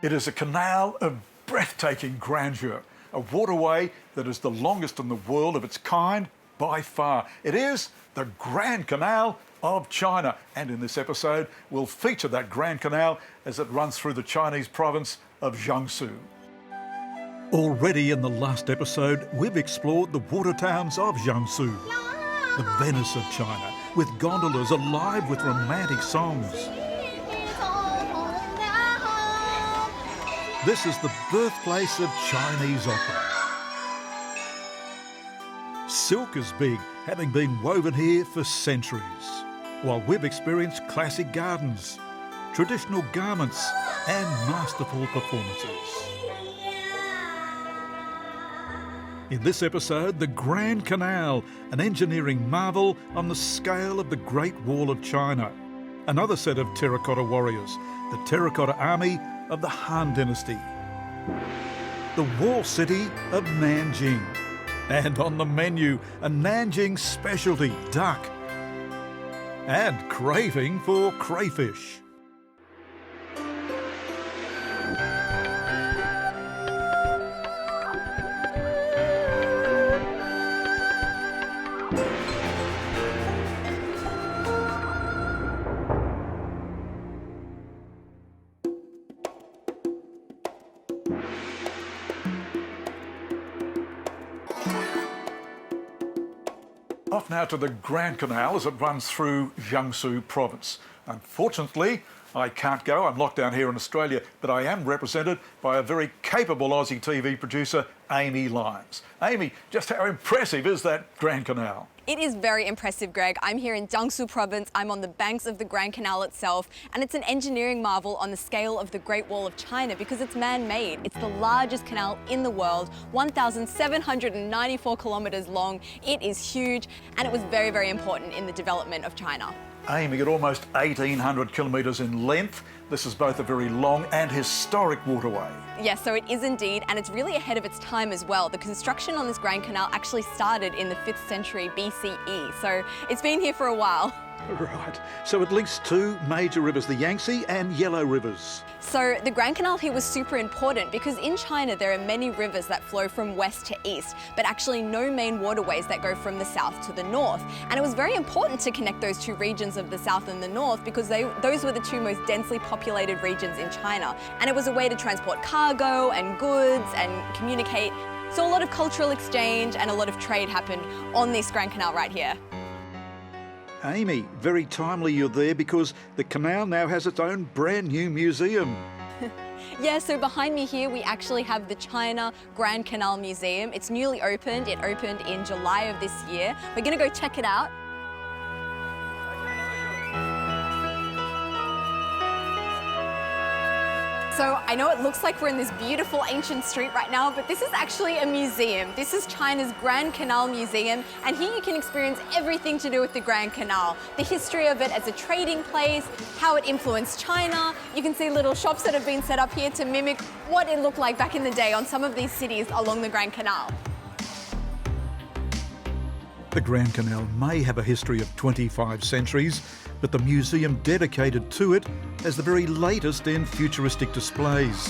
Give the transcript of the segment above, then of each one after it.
It is a canal of breathtaking grandeur, a waterway that is the longest in the world of its kind by far. It is the Grand Canal of China, and in this episode we'll feature that Grand Canal as it runs through the Chinese province of Jiangsu. Already in the last episode we've explored the water towns of Jiangsu, the Venice of China, with gondolas alive with romantic songs. This is the birthplace of Chinese opera. Silk is big, having been woven here for centuries, while we've experienced classic gardens, traditional garments and masterful performances. In this episode, the Grand Canal, an engineering marvel on the scale of the Great Wall of China. Another set of terracotta warriors, the Terracotta Army of the Han Dynasty. The wall city of Nanjing. And on the menu, a Nanjing specialty, duck. And craving for crayfish. Off now to the Grand Canal as it runs through Jiangsu province. Unfortunately, I can't go. I'm locked down here in Australia, but I am represented by a very capable Aussie TV producer, Amy Lyons. Amy, just how impressive is that Grand Canal? It is very impressive, Greg. I'm here in Jiangsu province. I'm on the banks of the Grand Canal itself, and it's an engineering marvel on the scale of the Great Wall of China because it's man-made. It's the largest canal in the world, 1,794 kilometres long. It is huge, and it was very, very important in the development of China. Aiming at almost 1,800 kilometres in length, this is both a very long and historic waterway. Yes, so it is indeed, and it's really ahead of its time as well. The construction on this Grand Canal actually started in the 5th century BCE, so it's been here for a while. Right, so it links two major rivers, the Yangtze and Yellow rivers. So the Grand Canal here was super important because in China there are many rivers that flow from west to east, but actually no main waterways that go from the south to the north. And it was very important to connect those two regions of the south and the north because those were the two most densely populated regions in China. And it was a way to transport cargo and goods and communicate. So a lot of cultural exchange and a lot of trade happened on this Grand Canal right here. Amy, very timely you're there because the canal now has its own brand new museum. Yeah, so behind me here we actually have the China Grand Canal Museum. It's newly opened. It opened in July of this year. We're going to go check it out. So I know it looks like we're in this beautiful ancient street right now, but this is actually a museum. This is China's Grand Canal Museum, and here you can experience everything to do with the Grand Canal. The history of it as a trading place, how it influenced China. You can see little shops that have been set up here to mimic what it looked like back in the day on some of these cities along the Grand Canal. The Grand Canal may have a history of 25 centuries, but the museum dedicated to it has the very latest in futuristic displays.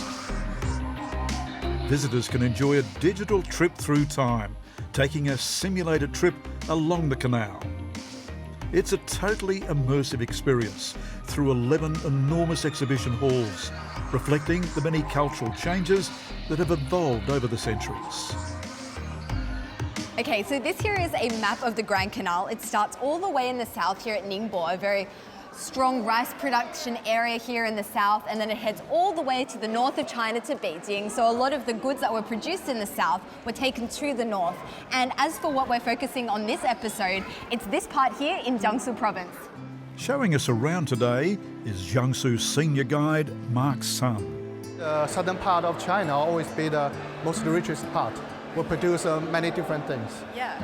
Visitors can enjoy a digital trip through time, taking a simulated trip along the canal. It's a totally immersive experience through 11 enormous exhibition halls, reflecting the many cultural changes that have evolved over the centuries. Okay, so this here is a map of the Grand Canal. It starts all the way in the south here at Ningbo, a very strong rice production area here in the south, and then it heads all the way to the north of China to Beijing. So a lot of the goods that were produced in the south were taken to the north. And as for what we're focusing on this episode, it's this part here in Jiangsu province. Showing us around today is Jiangsu senior guide Mark's son. The southern part of China always be the most richest part. Will produce many different things. Yeah.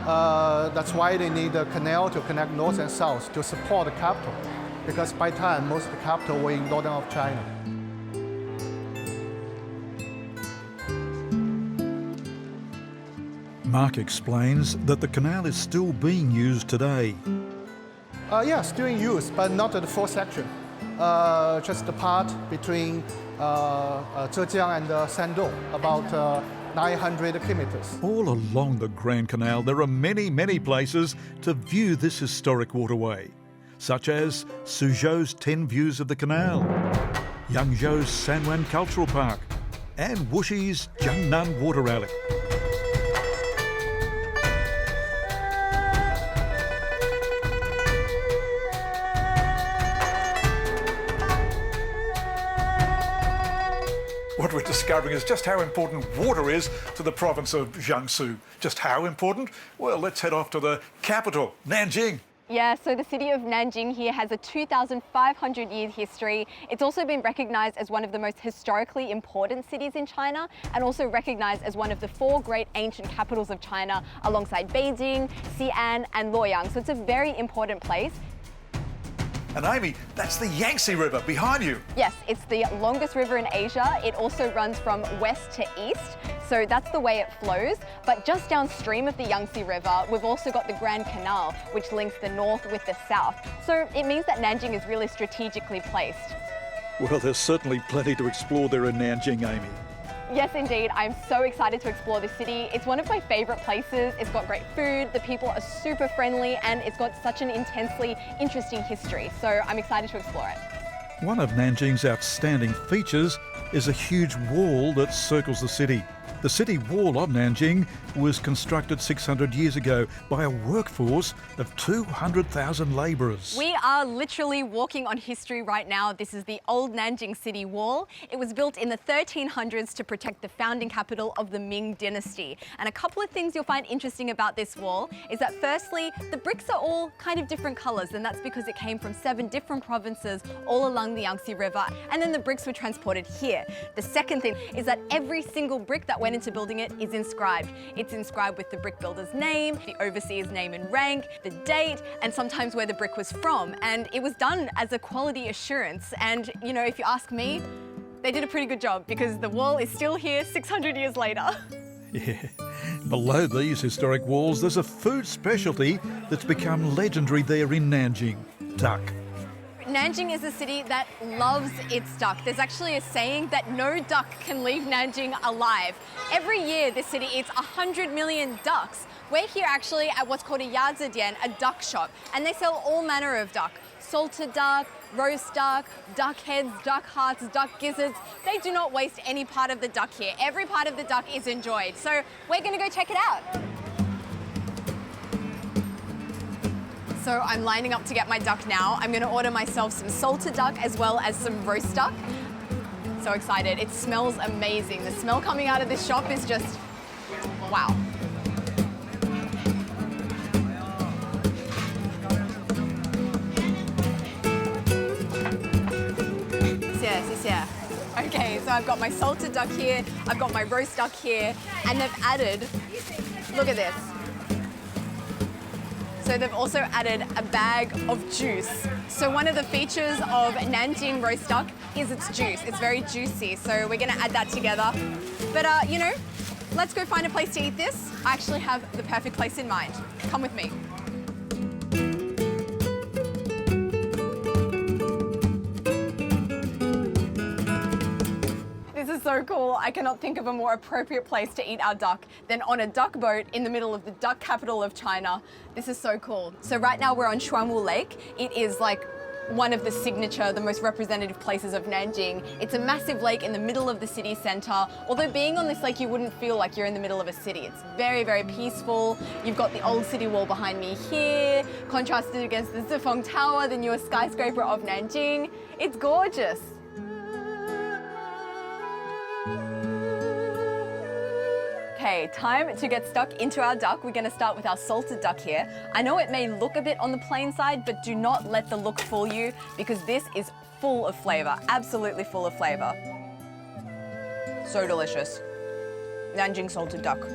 That's why they need a canal to connect north and south to support the capital. Because by time, most of the capital were in northern of China. Mark explains that the canal is still being used today. Yeah, still in use, but not the full section. just the part between Zhejiang and Shandong, about 900 kilometers. All along the Grand Canal, there are many, many places to view this historic waterway, such as Suzhou's 10 Views of the Canal, Yangzhou's Sanwan Cultural Park, and Wushi's Jiangnan Water Rally. What we're discovering is just how important water is to the province of Jiangsu. Just how important? Well, let's head off to the capital, Nanjing. Yeah, so the city of Nanjing here has a 2,500-year history. It's also been recognized as one of the most historically important cities in China, and also recognized as one of the 4 great ancient capitals of China alongside Beijing, Xi'an and Luoyang. So it's a very important place. And Amy, that's the Yangtze River behind you. Yes, it's the longest river in Asia. It also runs from west to east, so that's the way it flows. But just downstream of the Yangtze River, we've also got the Grand Canal, which links the north with the south. So it means that Nanjing is really strategically placed. Well, there's certainly plenty to explore there in Nanjing, Amy. Yes, indeed. I'm so excited to explore this city. It's one of my favorite places. It's got great food, the people are super friendly, and it's got such an intensely interesting history. So I'm excited to explore it. One of Nanjing's outstanding features is a huge wall that circles the city. The city wall of Nanjing was constructed 600 years ago by a workforce of 200,000 labourers. We are literally walking on history right now. This is the old Nanjing City Wall. It was built in the 1300s to protect the founding capital of the Ming Dynasty. And a couple of things you'll find interesting about this wall is that firstly, the bricks are all kind of different colours, and that's because it came from 7 different provinces all along the Yangtze River, and then the bricks were transported here. The second thing is that every single brick that went into building it is inscribed. It's inscribed with the brick builder's name, the overseer's name and rank, the date, and sometimes where the brick was from. And it was done as a quality assurance. And, you know, if you ask me, they did a pretty good job because the wall is still here 600 years later. Yeah. Below these historic walls, there's a food specialty that's become legendary there in Nanjing: duck. Nanjing is a city that loves its duck. There's actually a saying that no duck can leave Nanjing alive. Every year, this city eats 100 million ducks. We're here actually at what's called a Yazdian, a duck shop, and they sell all manner of duck. Salted duck, roast duck, duck heads, duck hearts, duck gizzards. They do not waste any part of the duck here. Every part of the duck is enjoyed. So we're gonna go check it out. So I'm lining up to get my duck now. I'm gonna order myself some salted duck as well as some roast duck. So excited. It smells amazing. The smell coming out of this shop is just, wow. Okay, so I've got my salted duck here, I've got my roast duck here, and they've added, look at this. So they've also added a bag of juice. So one of the features of Nanjing roast duck is its juice. It's very juicy, so we're gonna add that together. But you know, let's go find a place to eat this. I actually have the perfect place in mind. Come with me. This is so cool. I cannot think of a more appropriate place to eat our duck than on a duck boat in the middle of the duck capital of China. This is so cool. So right now we're on Xuanwu Lake. It is like one of the signature, the most representative places of Nanjing. It's a massive lake in the middle of the city center. Although being on this lake, you wouldn't feel like you're in the middle of a city. It's very, very peaceful. You've got the old city wall behind me here, contrasted against the Zifeng Tower, the newest skyscraper of Nanjing. It's gorgeous. Okay, time to get stuck into our duck. We're gonna start with our salted duck here. I know it may look a bit on the plain side, but do not let the look fool you because this is full of flavor, absolutely full of flavor. So delicious. Nanjing salted duck.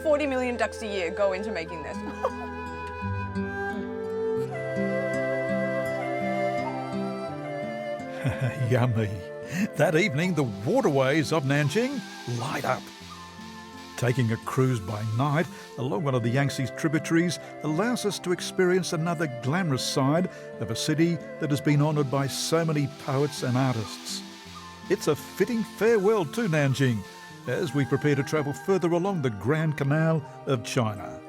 40 million ducks a year go into making this. Yummy. That evening, the waterways of Nanjing light up. Taking a cruise by night along one of the Yangtze's tributaries allows us to experience another glamorous side of a city that has been honoured by so many poets and artists. It's a fitting farewell to Nanjing as we prepare to travel further along the Grand Canal of China.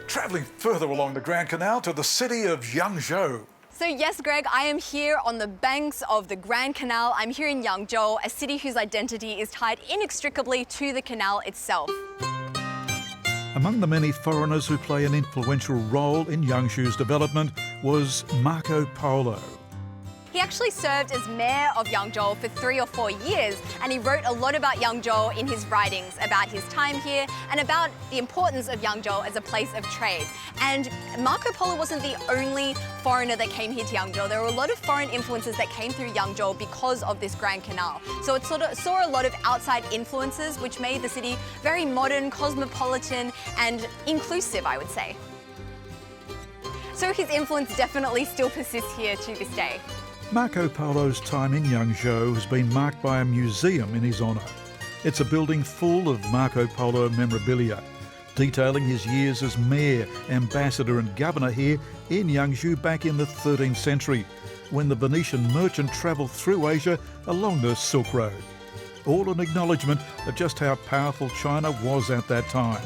Travelling further along the Grand Canal to the city of Yangzhou. So yes, Greg, I am here on the banks of the Grand Canal. I'm here in Yangzhou, a city whose identity is tied inextricably to the canal itself. Among the many foreigners who play an influential role in Yangzhou's development was Marco Polo. He actually served as mayor of Yangzhou for 3 or 4 years, and he wrote a lot about Yangzhou in his writings about his time here and about the importance of Yangzhou as a place of trade. And Marco Polo wasn't the only foreigner that came here to Yangzhou. There were a lot of foreign influences that came through Yangzhou because of this Grand Canal. So it sort of saw a lot of outside influences, which made the city very modern, cosmopolitan, and inclusive, I would say. So his influence definitely still persists here to this day. Marco Polo's time in Yangzhou has been marked by a museum in his honour. It's a building full of Marco Polo memorabilia, detailing his years as mayor, ambassador and governor here in Yangzhou back in the 13th century, when the Venetian merchant travelled through Asia along the Silk Road. All an acknowledgement of just how powerful China was at that time.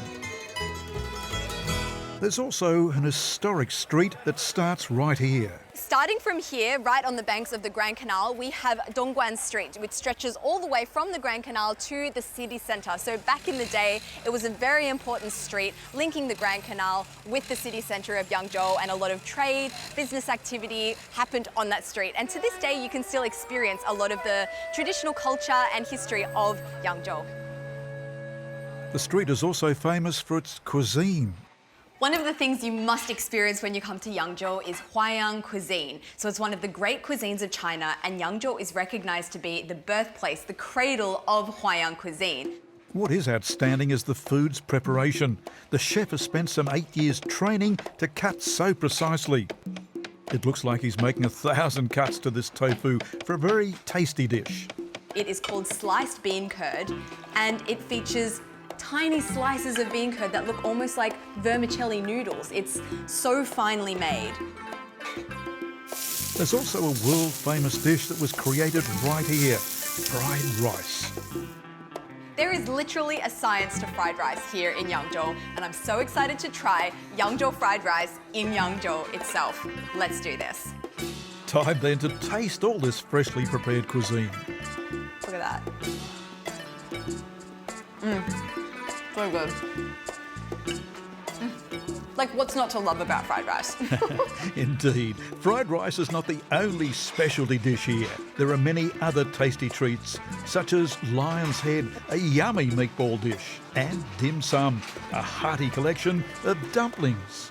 There's also an historic street that starts right here. Starting from here, right on the banks of the Grand Canal, we have Dongguan Street, which stretches all the way from the Grand Canal to the city centre. So back in the day, it was a very important street linking the Grand Canal with the city centre of Yangzhou, and a lot of trade, business activity happened on that street. And to this day, you can still experience a lot of the traditional culture and history of Yangzhou. The street is also famous for its cuisine. One of the things you must experience when you come to Yangzhou is Huayang cuisine. So it's one of the great cuisines of China, and Yangzhou is recognised to be the birthplace, the cradle of Huayang cuisine. What is outstanding is the food's preparation. The chef has spent some 8 years training to cut so precisely. It looks like he's making 1,000 cuts to this tofu for a very tasty dish. It is called sliced bean curd, and it features tiny slices of bean curd that look almost like vermicelli noodles. It's so finely made. There's also a world-famous dish that was created right here, fried rice. There is literally a science to fried rice here in Yangzhou, and I'm so excited to try Yangzhou fried rice in Yangzhou itself. Let's do this. Time then to taste all this freshly prepared cuisine. Look at that. So good. Like, what's not to love about fried rice? Indeed. Fried rice is not the only specialty dish here. There are many other tasty treats, such as lion's head, a yummy meatball dish, and dim sum, a hearty collection of dumplings.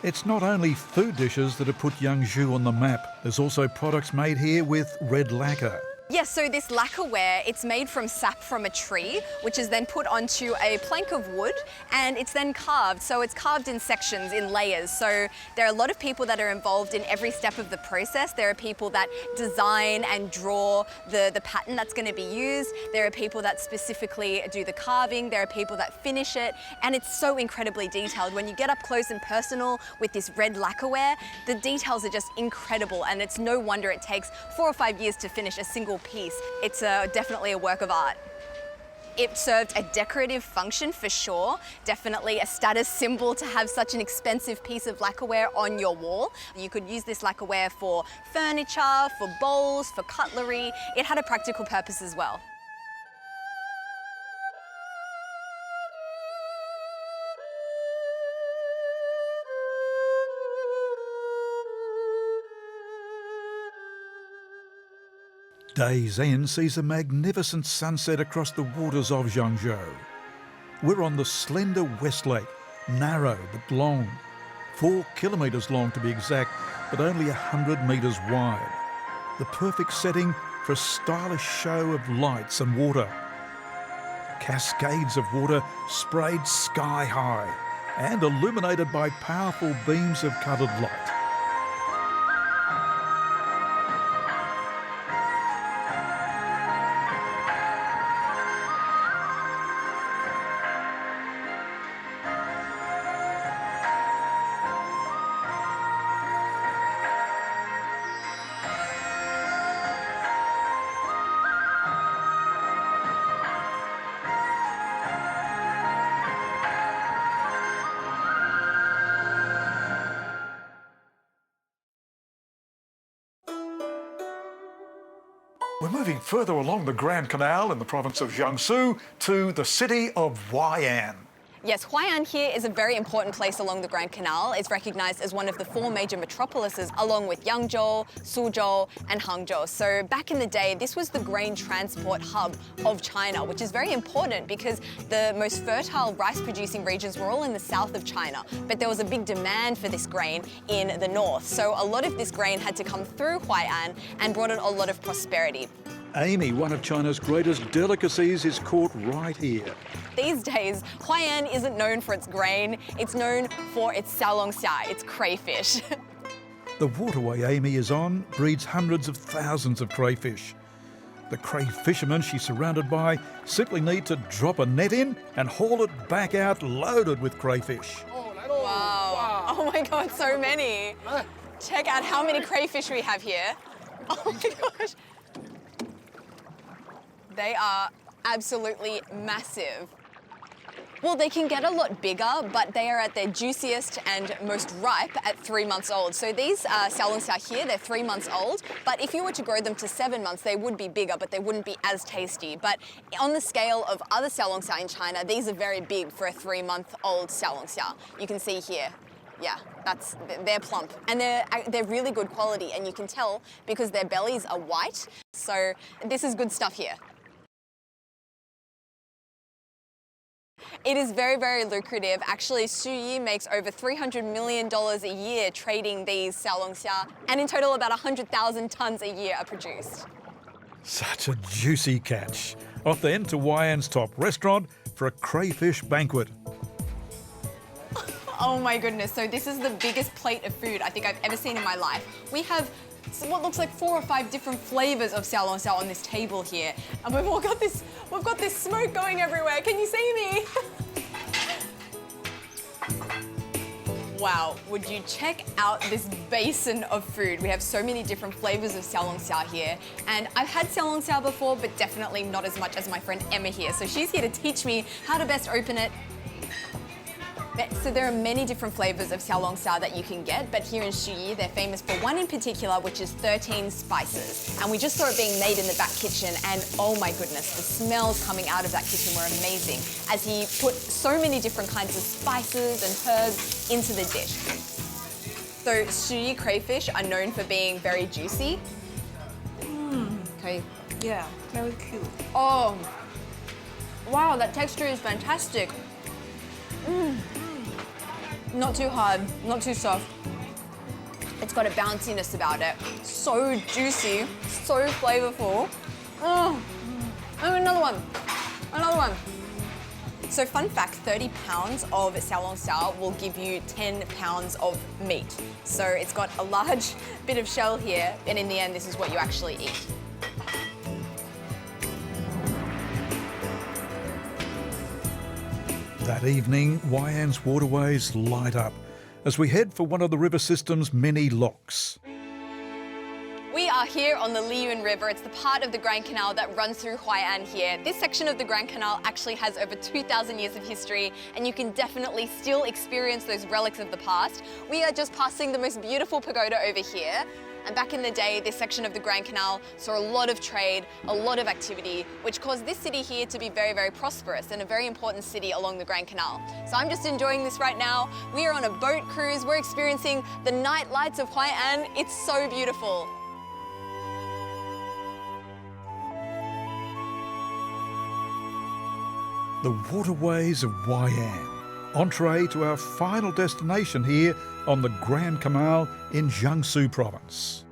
It's not only food dishes that have put Yangzhou on the map. There's also products made here with red lacquer. Yes, so this lacquerware, it's made from sap from a tree, which is then put onto a plank of wood, and it's then carved. So it's carved in sections, in layers. So there are a lot of people that are involved in every step of the process. There are people that design and draw the pattern that's going to be used. There are people that specifically do the carving. There are people that finish it, and it's so incredibly detailed. When you get up close and personal with this red lacquerware, the details are just incredible, and it's no wonder it takes 4 or 5 years to finish a single piece. It's definitely a work of art. It served a decorative function for sure, definitely a status symbol to have such an expensive piece of lacquerware on your wall. You could use this lacquerware for furniture, for bowls, for cutlery. It had a practical purpose as well. Day's End sees a magnificent sunset across the waters of Yangzhou. We're on the slender West Lake, narrow but long, 4 kilometres long to be exact, but only 100 metres wide. The perfect setting for a stylish show of lights and water. Cascades of water sprayed sky high, and illuminated by powerful beams of coloured light. We're moving further along the Grand Canal in the province of Jiangsu to the city of Wuhan. Yes, Huai'an here is a very important place along the Grand Canal. It's recognized as one of the 4 major metropolises, along with Yangzhou, Suzhou, and Hangzhou. So back in the day, this was the grain transport hub of China, which is very important because the most fertile rice-producing regions were all in the south of China. But there was a big demand for this grain in the north. So a lot of this grain had to come through Huai'an and brought in a lot of prosperity. Amy, one of China's greatest delicacies, is caught right here. These days, Huai'an isn't known for its grain, it's known for its xiaolongxia, its crayfish. The waterway Amy is on breeds hundreds of thousands of crayfish. The cray fishermen she's surrounded by simply need to drop a net in and haul it back out loaded with crayfish. Wow. Oh my God, so many. Check out how many crayfish we have here. Oh my gosh. They are absolutely massive. Well, they can get a lot bigger, but they are at their juiciest and most ripe at 3 months old. So these xiaolongxia here, they're 3 months old, but if you were to grow them to 7 months, they would be bigger, but they wouldn't be as tasty. But on the scale of other xiaolongxia in China, these are very big for a 3-month-old xiaolongxia. You can see here. Yeah, they're plump and they're really good quality, and you can tell because their bellies are white. So this is good stuff here. It is very, very lucrative. Actually, Xu Yi makes over $300 million a year trading these xiaolongxia, and in total about 100,000 tons a year are produced. Such a juicy catch. Off then to Wuhan's top restaurant for a crayfish banquet. Oh my goodness, so this is the biggest plate of food I think I've ever seen in my life. We have what looks like 4 or 5 different flavors of xiaolongxia on this table here. And we've got this smoke going everywhere. Can you see me? Wow, would you check out this basin of food? We have so many different flavors of xiaolongxia here. And I've had xiaolongxia before, but definitely not as much as my friend Emma here. So she's here to teach me how to best open it. So there are many different flavors of xiaolongxia that you can get, but here in Xu Yi, they're famous for one in particular, which is 13 spices. And we just saw it being made in the back kitchen, and oh my goodness, the smells coming out of that kitchen were amazing, as he put so many different kinds of spices and herbs into the dish. So Xu Yi crayfish are known for being very juicy. Okay. Yeah, very cute. Oh, wow, that texture is fantastic. Not too hard, not too soft. It's got a bounciness about it. So juicy, so flavorful. Oh, another one, another one. So fun fact, 30 pounds of xiaolongxia will give you 10 pounds of meat. So it's got a large bit of shell here, and in the end, this is what you actually eat. That evening, Wuhan's waterways light up as we head for one of the river system's many locks. We are here on the Liyun River. It's the part of the Grand Canal that runs through Huai'an here. This section of the Grand Canal actually has over 2,000 years of history, and you can definitely still experience those relics of the past. We are just passing the most beautiful pagoda over here. And back in the day, this section of the Grand Canal saw a lot of trade, a lot of activity, which caused this city here to be very, very prosperous and a very important city along the Grand Canal. So I'm just enjoying this right now. We are on a boat cruise. We're experiencing the night lights of Huai'an. It's so beautiful. The waterways of Wuhan. Entree to our final destination here on the Grand Canal in Jiangsu province.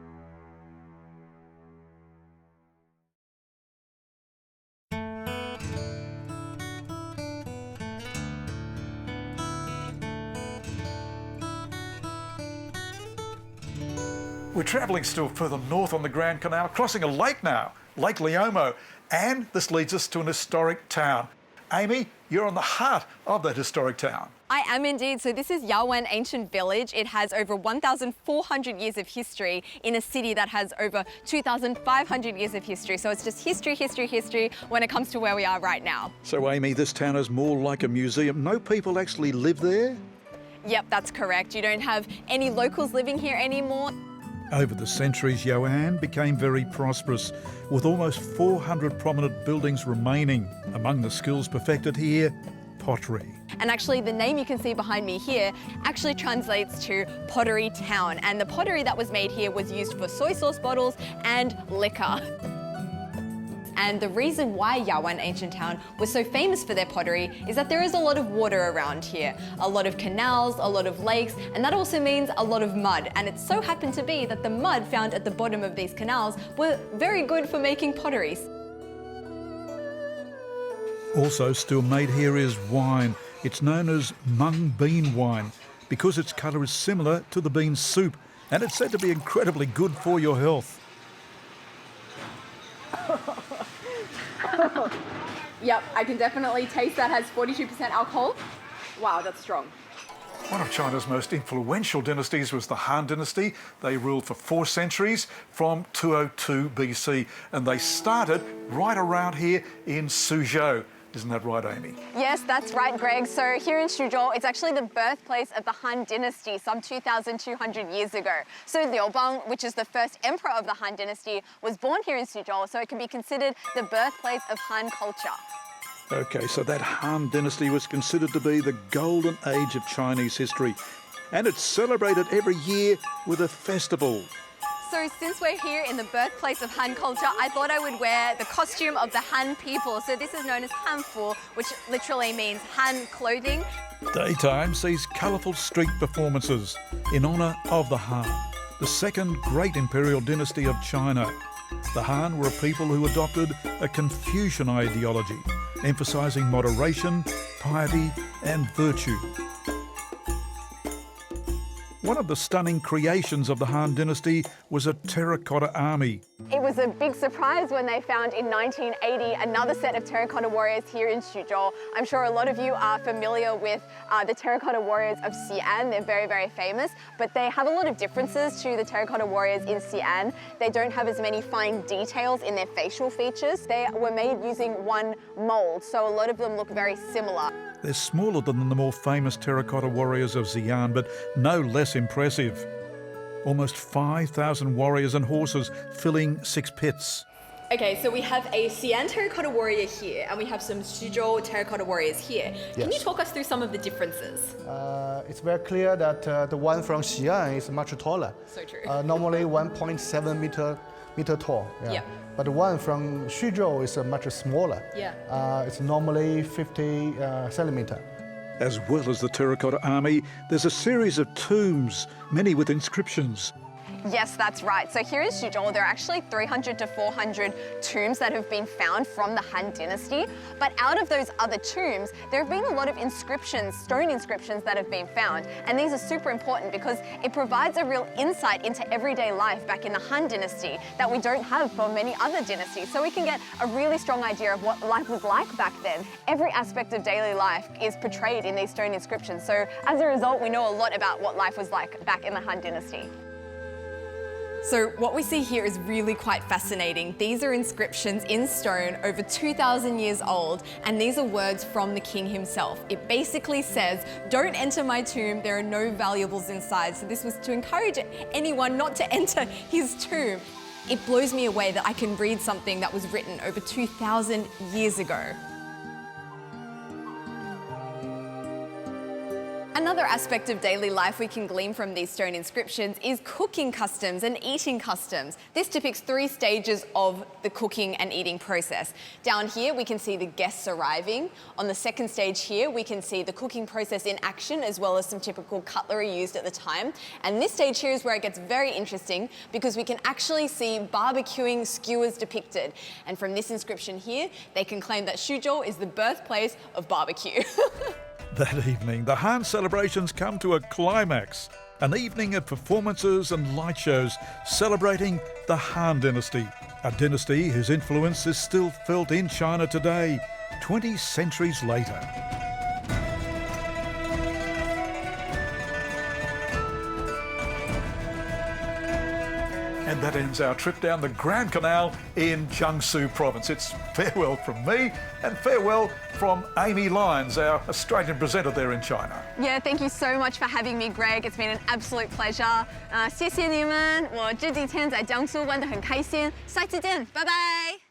We're travelling still further north on the Grand Canal, crossing a lake now, Lake Leomo, and this leads us to an historic town. Amy, you're on the heart of that historic town. I am indeed. So this is Wuhan Ancient Village. It has over 1,400 years of history in a city that has over 2,500 years of history. So it's just history, history, history when it comes to where we are right now. So Amy, this town is more like a museum. No people actually live there? Yep, that's correct. You don't have any locals living here anymore. Over the centuries, Wuhan became very prosperous, with almost 400 prominent buildings remaining. Among the skills perfected here, pottery. And actually the name you can see behind me here actually translates to Pottery Town. And the pottery that was made here was used for soy sauce bottles and liquor. And the reason why Wuhan Ancient Town was so famous for their pottery is that there is a lot of water around here. A lot of canals, a lot of lakes, and that also means a lot of mud. And it so happened to be that the mud found at the bottom of these canals were very good for making potteries. Also still made here is wine. It's known as mung bean wine because its colour is similar to the bean soup, and it's said to be incredibly good for your health. Yep, I can definitely taste that has 42% alcohol. Wow, that's strong. One of China's most influential dynasties was the Han Dynasty. They ruled for 4 centuries from 202 BC, and they started right around here in Suzhou. Isn't that right, Amy? Yes, that's right, Greg. So here in Suzhou, it's actually the birthplace of the Han Dynasty some 2,200 years ago. So Liubang, which is the first emperor of the Han Dynasty, was born here in Suzhou, so it can be considered the birthplace of Han culture. Okay, so that Han Dynasty was considered to be the golden age of Chinese history, and it's celebrated every year with a festival. So since we're here in the birthplace of Han culture, I thought I would wear the costume of the Han people. So this is known as Hanfu, which literally means Han clothing. Daytime sees colourful street performances in honour of the Han, the second great imperial dynasty of China. The Han were a people who adopted a Confucian ideology, emphasising moderation, piety and virtue. One of the stunning creations of the Han Dynasty was a terracotta army. It was a big surprise when they found in 1980 another set of terracotta warriors here in Suzhou. I'm sure a lot of you are familiar with the terracotta warriors of Xi'an. They're very, very famous, but they have a lot of differences to the terracotta warriors in Xi'an. They don't have as many fine details in their facial features. They were made using one mold, so a lot of them look very similar. They're smaller than the more famous terracotta warriors of Xi'an, but no less impressive. Almost 5,000 warriors and horses filling 6 pits. Okay, so we have a Xi'an terracotta warrior here, and we have some Suzhou terracotta warriors here. Can you talk us through some of the differences? It's very clear that the one from Xi'an is much taller. So true. Normally 1.7 meter tall. Yeah. But the one from Suzhou is much smaller. Yeah. It's normally 50 centimeter. As well as the terracotta army, there's a series of tombs, many with inscriptions. Yes, that's right. So here in Suzhou, there are actually 300 to 400 tombs that have been found from the Han Dynasty. But out of those other tombs, there have been a lot of inscriptions, stone inscriptions that have been found. And these are super important because it provides a real insight into everyday life back in the Han Dynasty that we don't have for many other dynasties. So we can get a really strong idea of what life was like back then. Every aspect of daily life is portrayed in these stone inscriptions. So as a result, we know a lot about what life was like back in the Han Dynasty. So what we see here is really quite fascinating. These are inscriptions in stone over 2,000 years old, and these are words from the king himself. It basically says, "Don't enter my tomb, there are no valuables inside." So this was to encourage anyone not to enter his tomb. It blows me away that I can read something that was written over 2,000 years ago. Another aspect of daily life we can glean from these stone inscriptions is cooking customs and eating customs. This depicts 3 stages of the cooking and eating process. Down here we can see the guests arriving. On the second stage here we can see the cooking process in action as well as some typical cutlery used at the time. And this stage here is where it gets very interesting because we can actually see barbecuing skewers depicted. And from this inscription here, they can claim that Suzhou is the birthplace of barbecue. That evening, the Han celebrations come to a climax. an evening of performances and light shows celebrating the Han Dynasty, a dynasty whose influence is still felt in China today, 20 centuries later. And that ends our trip down the Grand Canal in Jiangsu province. It's farewell from me and farewell from Amy Lyons, our Australian presenter there in China. Yeah, thank you so much for having me, Greg. It's been an absolute pleasure. 谢谢你们，我这几天在江苏玩得很开心，下次见，拜拜。